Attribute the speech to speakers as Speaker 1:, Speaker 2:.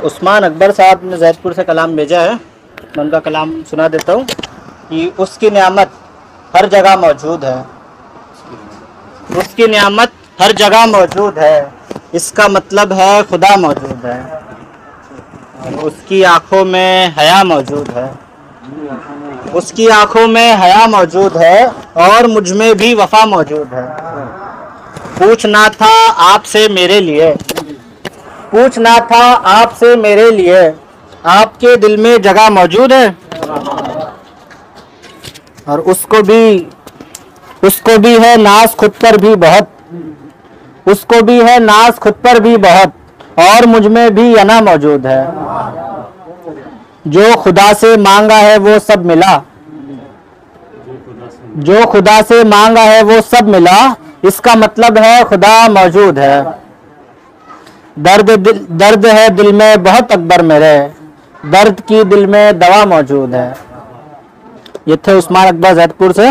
Speaker 1: उस्मान अकबर साहब ने जैदपुर से कलाम भेजा है, मैं उनका कलाम सुना देता हूँ कि उसकी नियामत हर जगह मौजूद है। उसकी नियामत हर जगह मौजूद है, इसका मतलब है खुदा मौजूद है। और उसकी आँखों में हया मौजूद है, उसकी आँखों में हया मौजूद है और मुझ में भी वफा मौजूद है। पूछना था आपसे मेरे लिए, पूछना था आपसे मेरे लिए, आपके दिल में जगह मौजूद है। और उसको भी है नाज खुद पर भी बहुत, उसको भी है नाज खुद पर भी बहुत, और मुझ में भी अना मौजूद है। जो खुदा से मांगा है वो सब मिला, जो खुदा से मांगा है वो सब मिला, इसका मतलब है खुदा मौजूद है। दर्द है दिल में बहुत अकबर मेरे, दर्द की दिल में दवा मौजूद है। ये थे उस्मान अकबर जैदपुर से।